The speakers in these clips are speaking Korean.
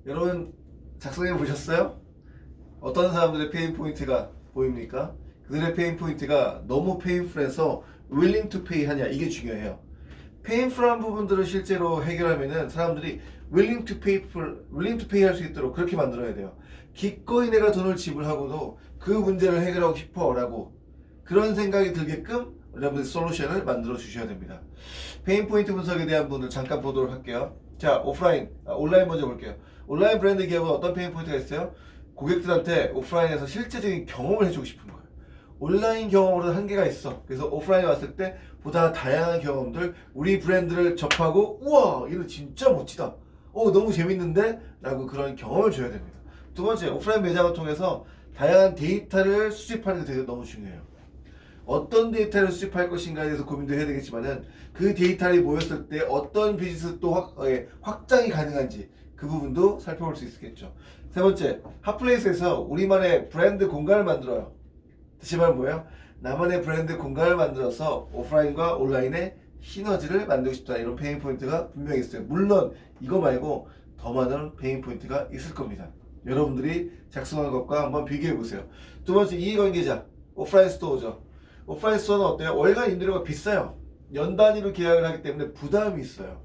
여러분 작성해 보셨어요? 어떤 사람들의 페인 포인트가 보입니까? 그들의 페인 포인트가 너무 페인풀해서 willing to pay 하냐, 이게 중요해요. 페인풀한 부분들을 실제로 해결하면은 사람들이 willing to pay 할 수 있도록 그렇게 만들어야 돼요. 기꺼이 내가 돈을 지불하고도 그 문제를 해결하고 싶어 라고 그런 생각이 들게끔 여러분들 솔루션을 만들어 주셔야 됩니다. 페인 포인트 분석에 대한 부분을 잠깐 보도록 할게요. 자, 온라인 먼저 볼게요. 온라인 브랜드 기업은 어떤 페인 포인트가 있어요? 고객들한테 오프라인에서 실제적인 경험을 해주고 싶은 거예요. 온라인 경험으로는 한계가 있어. 그래서 오프라인에 왔을 때 보다 다양한 경험들, 우리 브랜드를 접하고 우와 이거 진짜 멋지다, 너무 재밌는데 라고 그런 경험을 줘야 됩니다. 두 번째, 오프라인 매장을 통해서 다양한 데이터를 수집하는 게 되게 너무 중요해요. 어떤 데이터를 수집할 것인가에 대해서 고민도 해야 되겠지만은 그 데이터를 모였을 때 어떤 비즈니스 또 확장이 가능한지 그 부분도 살펴볼 수 있겠죠. 세 번째, 핫플레이스에서 우리만의 브랜드 공간을 만들어요. 다시 말하면 뭐예요? 나만의 브랜드 공간을 만들어서 오프라인과 온라인의 시너지를 만들고 싶다, 이런 페인 포인트가 분명히 있어요. 물론 이거 말고 더 많은 페인 포인트가 있을 겁니다. 여러분들이 작성한 것과 한번 비교해 보세요. 두 번째, 이해관계자 오프라인 스토어죠. 오프라인 스토어는 어때요? 월간 임대료가 비싸요. 연 단위로 계약을 하기 때문에 부담이 있어요.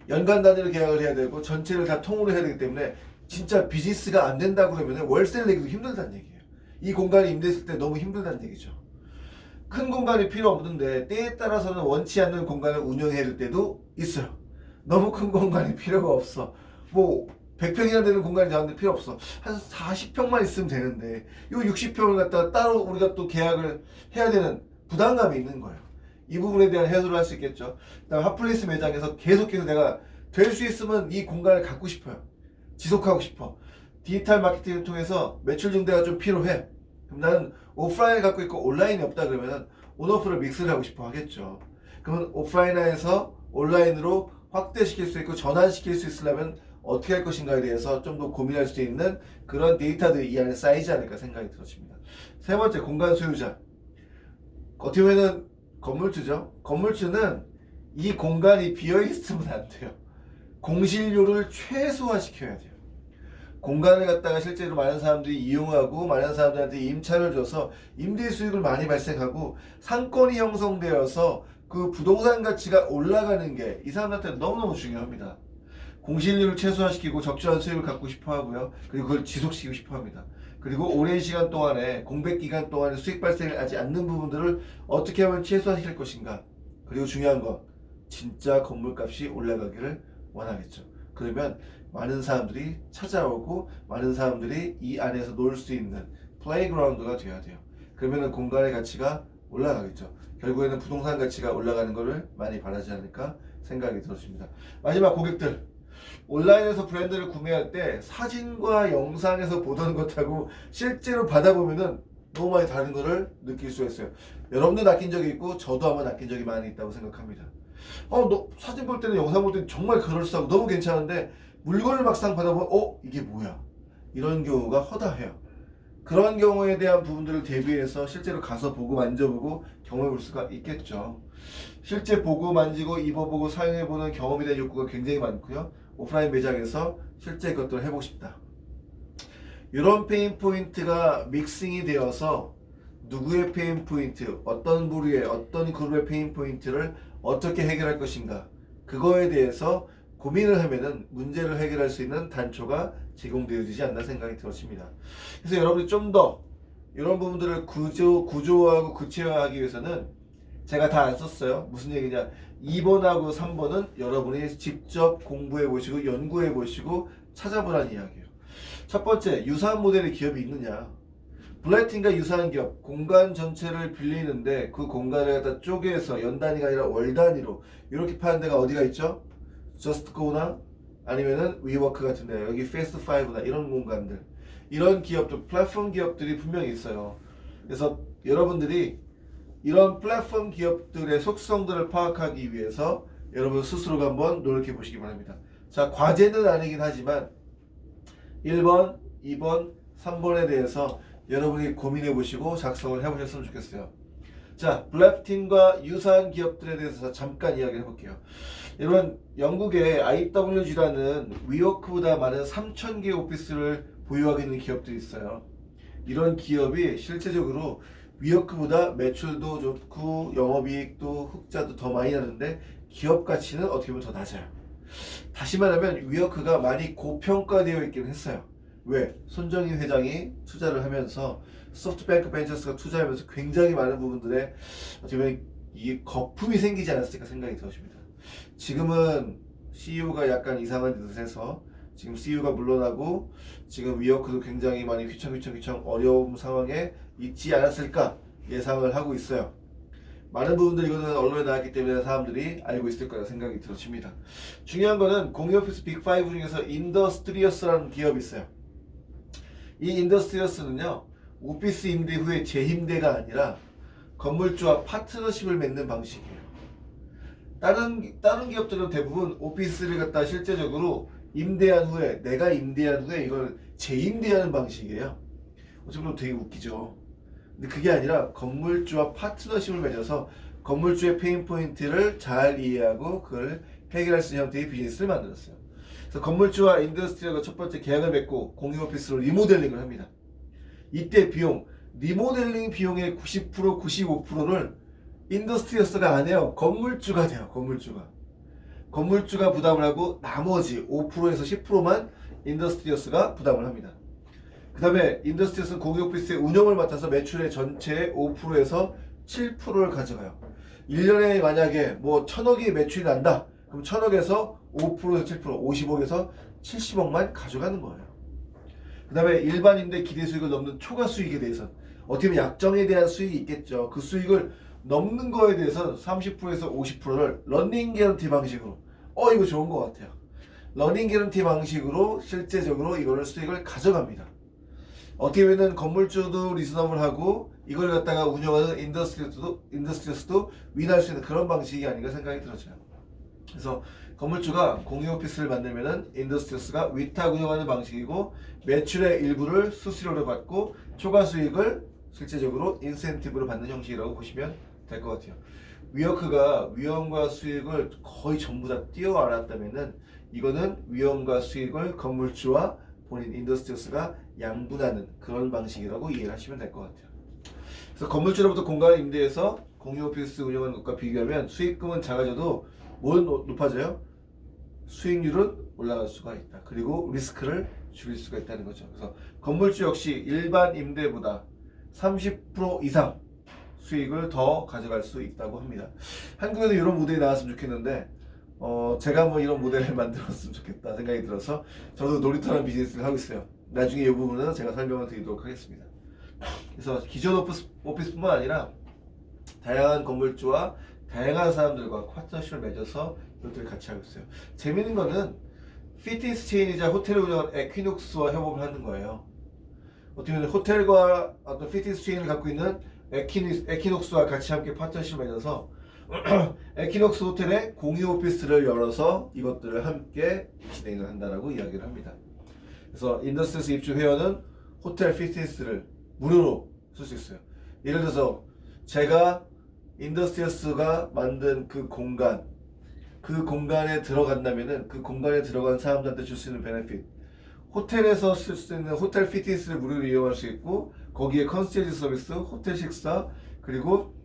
연간 단위로 계약을 해야 되고 전체를 다 통으로 해야 되기 때문에 진짜 비즈니스가 안 된다 그러면 월세를 내기도 힘들다는 얘기예요. 이 공간이 임대했을 때 너무 힘들다는 얘기죠. 큰 공간이 필요 없는데 때에 따라서는 원치 않는 공간을 운영해야 될 때도 있어요. 너무 큰 공간이 필요가 없어. 뭐 100평이나 되는 공간이 나왔는데 필요 없어. 한 40평만 있으면 되는데 이 60평을 갖다가 따로 우리가 또 계약을 해야 되는 부담감이 있는 거예요. 이 부분에 대한 해소를 할 수 있겠죠. 그다음 핫플레이스 매장에서 계속해서 내가 될 수 있으면 이 공간을 갖고 싶어요. 지속하고 싶어. 디지털 마케팅을 통해서 매출 증대가 좀 필요해. 그럼 나는 오프라인을 갖고 있고 온라인이 없다 그러면은 온오프를 믹스를 하고 싶어 하겠죠. 그러면 오프라인에서 온라인으로 확대시킬 수 있고 전환시킬 수 있으려면 어떻게 할 것인가에 대해서 좀 더 고민할 수 있는 그런 데이터들이 이 안에 쌓이지 않을까 생각이 들어집니다. 세 번째, 공간 소유자. 어떻게 보면 건물주죠. 건물주는 이 공간이 비어있으면 안 돼요. 공실료를 최소화시켜야 돼요. 공간을 갖다가 실제로 많은 사람들이 이용하고 많은 사람들한테 임차를 줘서 임대 수익을 많이 발생하고 상권이 형성되어서 그 부동산 가치가 올라가는 게 이 사람들한테 너무너무 중요합니다. 공실률을 최소화시키고 적절한 수익을 갖고 싶어 하고요. 그리고 그걸 지속시키고 싶어 합니다. 그리고 오랜 시간 동안에 공백 기간 동안에 수익 발생을 하지 않는 부분들을 어떻게 하면 최소화시킬 것인가. 그리고 중요한 건 진짜 건물값이 올라가기를 원하겠죠. 그러면 많은 사람들이 찾아오고 많은 사람들이 이 안에서 놀 수 있는 플레이그라운드가 돼야 돼요. 그러면 공간의 가치가 올라가겠죠. 결국에는 부동산 가치가 올라가는 것을 많이 바라지 않을까 생각이 들었습니다. 마지막, 고객들. 온라인에서 브랜드를 구매할 때 사진과 영상에서 보던 것하고 실제로 받아보면은 너무 많이 다른 것을 느낄 수가 있어요. 여러분도 낚인 적이 있고 저도 아마 낚인 적이 많이 있다고 생각합니다. 너 사진 볼 때는 영상 볼 때는 정말 그럴싸하고 너무 괜찮은데 물건을 막상 받아보면 이게 뭐야? 이런 경우가 허다해요. 그런 경우에 대한 부분들을 대비해서 실제로 가서 보고 만져보고 경험해 볼 수가 있겠죠. 실제 보고 만지고 입어보고 사용해보는 경험에 대한 욕구가 굉장히 많고요. 오프라인 매장에서 실제 것들을 해보고 싶다. 이런 페인 포인트가 믹싱이 되어서 누구의 페인 포인트, 어떤 부류의 어떤 그룹의 페인 포인트를 어떻게 해결할 것인가, 그거에 대해서 고민을 하면은 문제를 해결할 수 있는 단초가 제공되어지지 않나 생각이 들었습니다. 그래서 여러분이 좀 더 이런 부분들을 구조화하고 구체화하기 위해서는 제가 다 안 썼어요. 무슨 얘기냐, 2번하고 3번은 여러분이 직접 공부해 보시고 연구해 보시고 찾아보라는 이야기예요. 첫 번째, 유사한 모델의 기업이 있느냐. 블랙팀과 유사한 기업, 공간 전체를 빌리는데 그 공간을 갖다 쪼개서 연 단위가 아니라 월 단위로 이렇게 파는 데가 어디가 있죠? 저스트고나 아니면은 위워크 같은 데, 여기 패스트5나 이런 공간들, 이런 기업들, 플랫폼 기업들이 분명히 있어요. 그래서 여러분들이 이런 플랫폼 기업들의 속성들을 파악하기 위해서 여러분 스스로가 한번 노력해 보시기 바랍니다. 자, 과제는 아니긴 하지만 1번, 2번, 3번에 대해서 여러분이 고민해 보시고 작성을 해 보셨으면 좋겠어요. 자, 블랙팀과 유사한 기업들에 대해서 잠깐 이야기를 해볼게요. 여러분, 영국의 IWG라는 위워크보다 많은 3,000개 오피스를 보유하고 있는 기업들이 있어요. 이런 기업이 실제적으로 위워크보다 매출도 좋고 영업이익도 흑자도 더 많이 나는데 기업 가치는 어떻게 보면 더 낮아요. 다시 말하면 위워크가 많이 고평가되어 있긴 했어요. 왜? 손정희 회장이 투자를 하면서 소프트뱅크 벤처스가 투자하면서 굉장히 많은 부분들에 어떻게 보면 이 거품이 생기지 않았을까 생각이 들어집니다. 지금은 CEO가 약간 이상한 짓을 해서 지금 CEO가 물러나고 지금 위워크도 굉장히 많이 휘청휘청 어려운 상황에 있지 않았을까 예상을 하고 있어요. 많은 부분들 이거는 언론에 나왔기 때문에 사람들이 알고 있을 거라 생각이 들어집니다. 중요한 거는 공유오피스 빅5 중에서 인더스트리어스라는 기업이 있어요. 이 인더스트리어스는요, 오피스 임대 후에 재임대가 아니라 건물주와 파트너십을 맺는 방식이에요. 다른 기업들은 대부분 오피스를 갖다 실제적으로 임대한 후에, 내가 임대한 후에 이걸 재임대하는 방식이에요. 어찌 보면 되게 웃기죠. 근데 그게 아니라 건물주와 파트너십을 맺어서 건물주의 페인 포인트를 잘 이해하고 그걸 해결할 수 있는 형태의 비즈니스를 만들었어요. 그래서 건물주와 인더스트리얼과 첫 번째 계약을 맺고 공유 오피스로 리모델링을 합니다. 이때 비용, 리모델링 비용의 90%, 95%를 인더스트리얼스가 안 해요. 건물주가 돼요. 건물주가 부담을 하고 나머지 5%에서 10%만 인더스트리얼스가 부담을 합니다. 그 다음에 인더스트리얼스는 공유 오피스의 운영을 맡아서 매출의 전체의 5%에서 7%를 가져가요. 1년에 만약에 뭐 1,000억이 매출이 난다. 그럼 1,000억에서 5%에서 7%, 50억에서 70억만 가져가는 거예요. 그 다음에 일반 임대 기대 수익을 넘는 초과 수익에 대해서 어떻게 보면 약정에 대한 수익이 있겠죠. 그 수익을 넘는 거에 대해서 30%에서 50%를 러닝 개런티 방식으로 이거 좋은 것 같아요. 러닝 개런티 방식으로 실제적으로 이거를 수익을 가져갑니다. 어떻게 보면 건물주도 리즈너블하고 이걸 갖다가 운영하는 인더스트리어스도 윈할 수 있는 그런 방식이 아닌가 생각이 들어져요. 그래서 건물주가 공유 오피스를 만들면은 인더스트리어스가 위탁 운영하는 방식이고 매출의 일부를 수수료로 받고 초과 수익을 실제적으로 인센티브로 받는 형식이라고 보시면 될 것 같아요. 위워크가 위험과 수익을 거의 전부 다 띄워알았다면은 이거는 위험과 수익을 건물주와 본인 인더스트리어스가 양분하는 그런 방식이라고 이해를 하시면 될 것 같아요. 그래서 건물주로부터 공간을 임대해서 공유 오피스 운영하는 것과 비교하면 수익금은 작아져도 뭐는 높아져요? 수익률은 올라갈 수가 있다. 그리고 리스크를 줄일 수가 있다는 거죠. 그래서 건물주 역시 일반 임대보다 30% 이상 수익을 더 가져갈 수 있다고 합니다. 한국에도 이런 모델이 나왔으면 좋겠는데 제가 뭐 이런 모델을 만들었으면 좋겠다 생각이 들어서 저도 놀이터라는 비즈니스를 하고 있어요. 나중에 이 부분은 제가 설명을 드리도록 하겠습니다. 그래서 기존 오피스뿐만 아니라 다양한 건물주와 다양한 사람들과 파트너십을 맺어서 이것들을 같이 하고 있어요. 재밌는 거는 피트니스 체인이자 호텔을 운영하는 에퀴녹스와 협업을 하는 거예요. 어떻게 보면 호텔과 어떤 피트니스 체인을 갖고 있는 에퀴녹스와 같이 함께 파트너십을 맺어서 에퀴녹스 호텔에 공유 오피스를 열어서 이것들을 함께 진행을 한다라고 이야기를 합니다. 그래서 인더스트리어스 입주 회원은 호텔 피트니스를 무료로 쓸 수 있어요. 예를 들어서 제가 인더스트리어스가 만든 그 공간에 들어간다면은 그 공간에 들어간 사람들한테 줄 수 있는 베네핏, 호텔에서 쓸 수 있는 호텔 피트니스를 무료로 이용할 수 있고 거기에 컨시어지 서비스, 호텔 식사, 그리고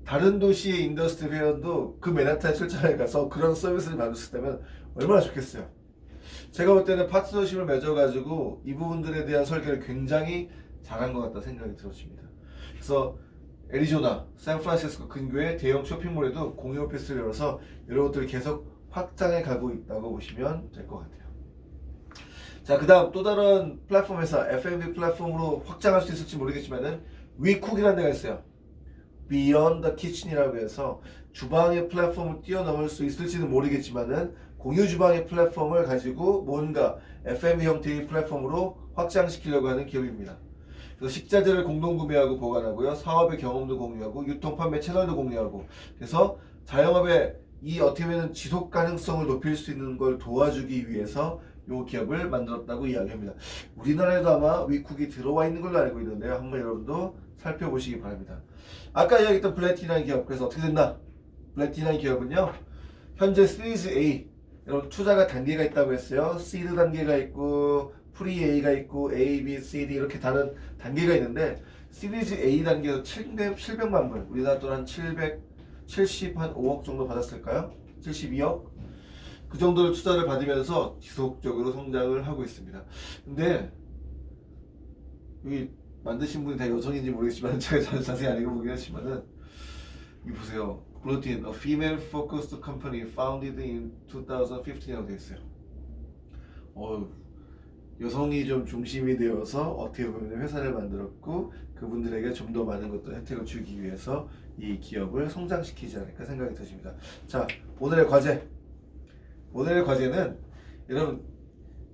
다른 도시의 인더스트리 회원도 그 맨하탄 출장에 가서 그런 서비스를 받을 수 있다면 얼마나 좋겠어요. 제가 볼 때는 파트너십을 맺어가지고 이 부분들에 대한 설계를 굉장히 잘한 것 같다 생각이 들어집니다. 그래서 애리조나, 샌프란시스코 근교의 대형 쇼핑몰에도 공유 오피스를 열어서 이런 것들이 계속 확장해 가고 있다고 보시면 될 것 같아요. 자, 그 다음 또 다른 플랫폼 회사, F&B 플랫폼으로 확장할 수 있을지 모르겠지만은 위쿡이라는 데가 있어요. Beyond the Kitchen이라고 해서 주방의 플랫폼을 뛰어넘을 수 있을지는 모르겠지만은 공유 주방의 플랫폼을 가지고 뭔가 F&B 형태의 플랫폼으로 확장시키려고 하는 기업입니다. 그래서 식자재를 공동 구매하고 보관하고요, 사업의 경험도 공유하고 유통 판매 채널도 공유하고, 그래서 자영업의 이 어떻게 보면 지속 가능성을 높일 수 있는 걸 도와주기 위해서 이 기업을 만들었다고 이야기합니다. 우리나라에도 아마 위쿡이 들어와 있는 걸로 알고 있는데요. 한번 여러분도 살펴보시기 바랍니다. 아까 이야기했던 블랙틴이라는 기업, 그래서 어떻게 됐나? 블랙틴이라는 기업은요, 현재 시리즈 A, 여러분 투자가 단계가 있다고 했어요. 시드 단계가 있고 프리 A가 있고 A, B, C, D 이렇게 다른 단계가 있는데, 시리즈 A 단계에서 700만 불, 우리나라 돈 한 775억 정도 받았을까요? 72억? 그 정도를 투자를 받으면서 지속적으로 성장을 하고 있습니다. 근데 여기 만드신 분이 다 여성인지 모르겠지만 제가 자세히 안 읽어보긴 했지만은 이 보세요. 블루틴, a female focused company founded in 2015이라고 되어 있어요. 여성이 좀 중심이 되어서 어떻게 보면 회사를 만들었고 그분들에게 좀 더 많은 것들 혜택을 주기 위해서 이 기업을 성장시키지 않을까 생각이 드십니다. 자, 오늘의 과제. 오늘의 과제는 여러분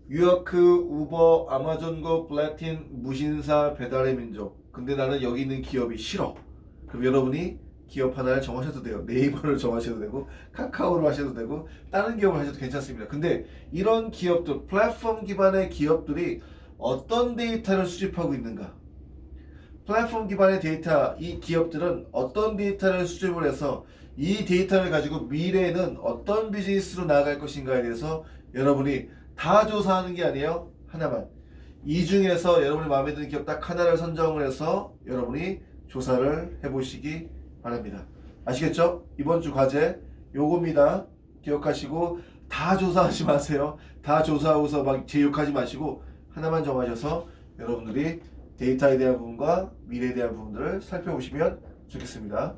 뉴요크, 우버, 아마존고, 플래틴, 무신사, 배달의 민족. 근데 나는 여기 있는 기업이 싫어. 그럼 여러분이 기업 하나를 정하셔도 돼요. 네이버를 정하셔도 되고 카카오를 하셔도 되고 다른 기업을 하셔도 괜찮습니다. 근데 이런 기업들, 플랫폼 기반의 기업들이 어떤 데이터를 수집하고 있는가? 플랫폼 기반의 데이터, 이 기업들은 어떤 데이터를 수집을 해서 이 데이터를 가지고 미래에는 어떤 비즈니스로 나아갈 것인가에 대해서 여러분이 다 조사하는 게 아니에요. 하나만. 이 중에서 여러분이 마음에 드는 기업 딱 하나를 선정을 해서 여러분이 조사를 해보시기 바랍니다. 아시겠죠? 이번 주 과제 요겁니다. 기억하시고 다 조사하지 마세요. 다 조사하고서 막 제욕하지 마시고 하나만 정하셔서 여러분들이 데이터에 대한 부분과 미래에 대한 부분들을 살펴보시면 좋겠습니다.